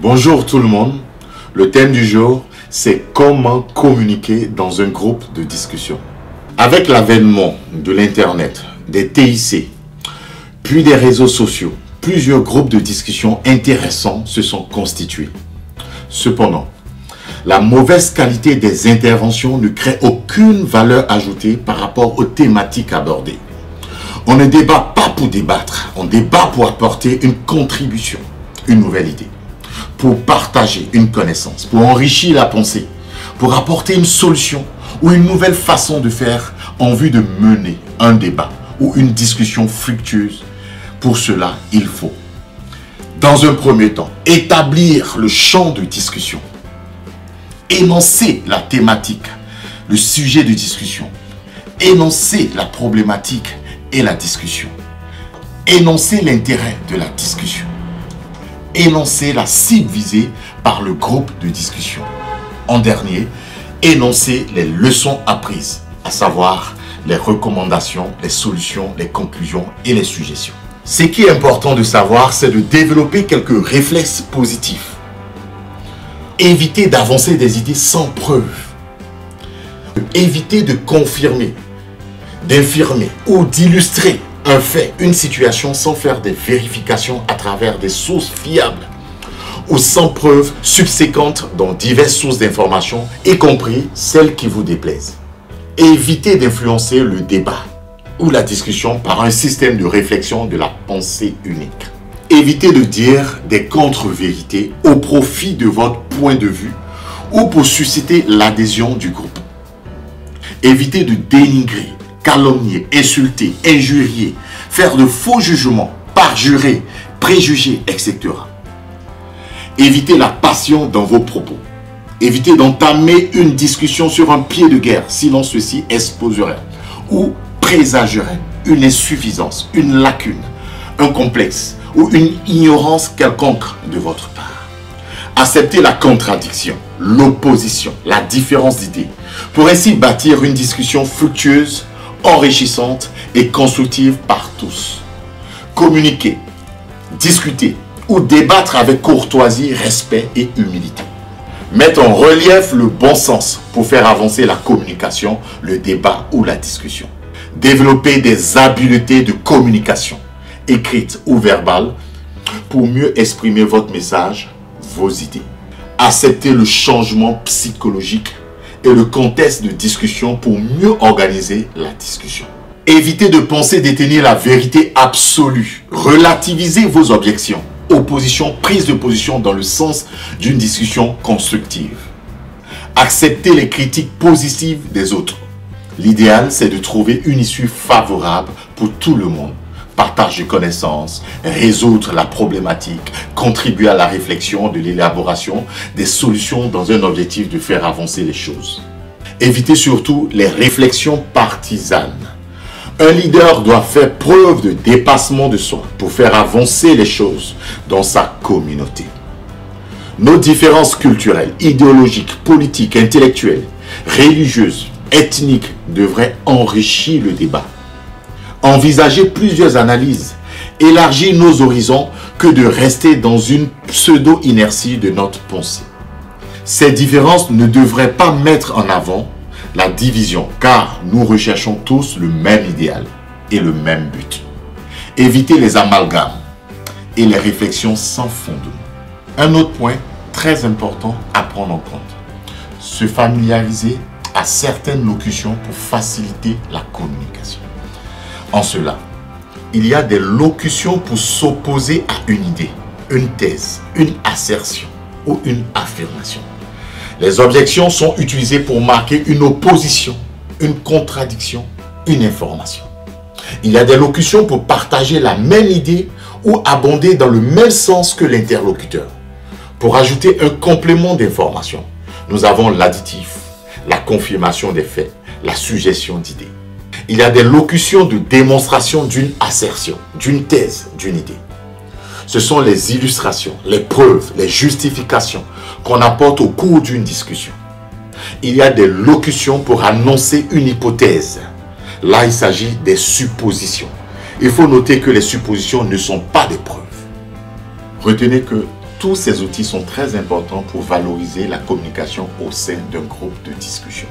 Bonjour tout le monde, le thème du jour c'est comment communiquer dans un groupe de discussion. Avec l'avènement de l'internet, des TIC, puis des réseaux sociaux, plusieurs groupes de discussion intéressants se sont constitués. Cependant, la mauvaise qualité des interventions ne crée aucune valeur ajoutée par rapport aux thématiques abordées. On ne débat pas pour débattre, on débat pour apporter une contribution, une nouvelle idée, pour partager une connaissance, pour enrichir la pensée, pour apporter une solution ou une nouvelle façon de faire en vue de mener un débat ou une discussion fructueuse. Pour cela, il faut, dans un premier temps, établir le champ de discussion, énoncer la thématique, le sujet de discussion, énoncer la problématique et la discussion, énoncer l'intérêt de la discussion, énoncer la cible visée par le groupe de discussion. En dernier, énoncer les leçons apprises, à savoir les recommandations, les solutions, les conclusions et les suggestions. Ce qui est important de savoir, c'est de développer quelques réflexes positifs. Éviter d'avancer des idées sans preuve. Éviter de confirmer, d'infirmer ou d'illustrer un fait, une situation sans faire des vérifications à travers des sources fiables ou sans preuves subséquentes dans diverses sources d'informations, y compris celles qui vous déplaisent. Évitez d'influencer le débat ou la discussion par un système de réflexion de la pensée unique. Évitez de dire des contre-vérités au profit de votre point de vue ou pour susciter l'adhésion du groupe. Évitez de dénigrer, calomnier, insulter, injurier, faire de faux jugements, parjurer, préjuger, etc. Évitez la passion dans vos propos. Évitez d'entamer une discussion sur un pied de guerre, sinon ceci exposerait ou présagerait une insuffisance, une lacune, un complexe ou une ignorance quelconque de votre part. Acceptez la contradiction, l'opposition, la différence d'idées, pour ainsi bâtir une discussion fructueuse, enrichissante et constructive par tous. Communiquer, discuter ou débattre avec courtoisie, respect et humilité. Mettre en relief le bon sens pour faire avancer la communication, le débat ou la discussion. Développer des habiletés de communication, écrites ou verbales, pour mieux exprimer votre message, vos idées. Accepter le changement psychologique et le contexte de discussion pour mieux organiser la discussion. Évitez de penser détenir la vérité absolue. Relativisez vos objections, oppositions, prises de position dans le sens d'une discussion constructive. Acceptez les critiques positives des autres. L'idéal, c'est de trouver une issue favorable pour tout le monde. Partage de connaissances, résoudre la problématique, contribuer à la réflexion de l'élaboration des solutions dans un objectif de faire avancer les choses. Évitez surtout les réflexions partisanes. Un leader doit faire preuve de dépassement de soi pour faire avancer les choses dans sa communauté. Nos différences culturelles, idéologiques, politiques, intellectuelles, religieuses, ethniques devraient enrichir le débat. Envisager plusieurs analyses, élargir nos horizons que de rester dans une pseudo-inertie de notre pensée. Ces différences ne devraient pas mettre en avant la division, car nous recherchons tous le même idéal et le même but. Éviter les amalgames et les réflexions sans fondement. Un autre point très important à prendre en compte, se familiariser à certaines locutions pour faciliter la communication. En cela, il y a des locutions pour s'opposer à une idée, une thèse, une assertion ou une affirmation. Les objections sont utilisées pour marquer une opposition, une contradiction, une information. Il y a des locutions pour partager la même idée ou abonder dans le même sens que l'interlocuteur. Pour ajouter un complément d'information, nous avons l'additif, la confirmation des faits, la suggestion d'idées. Il y a des locutions de démonstration d'une assertion, d'une thèse, d'une idée. Ce sont les illustrations, les preuves, les justifications qu'on apporte au cours d'une discussion. Il y a des locutions pour annoncer une hypothèse. Là, il s'agit des suppositions. Il faut noter que les suppositions ne sont pas des preuves. Retenez que Tous ces outils sont très importants pour valoriser la communication au sein d'un groupe de discussion.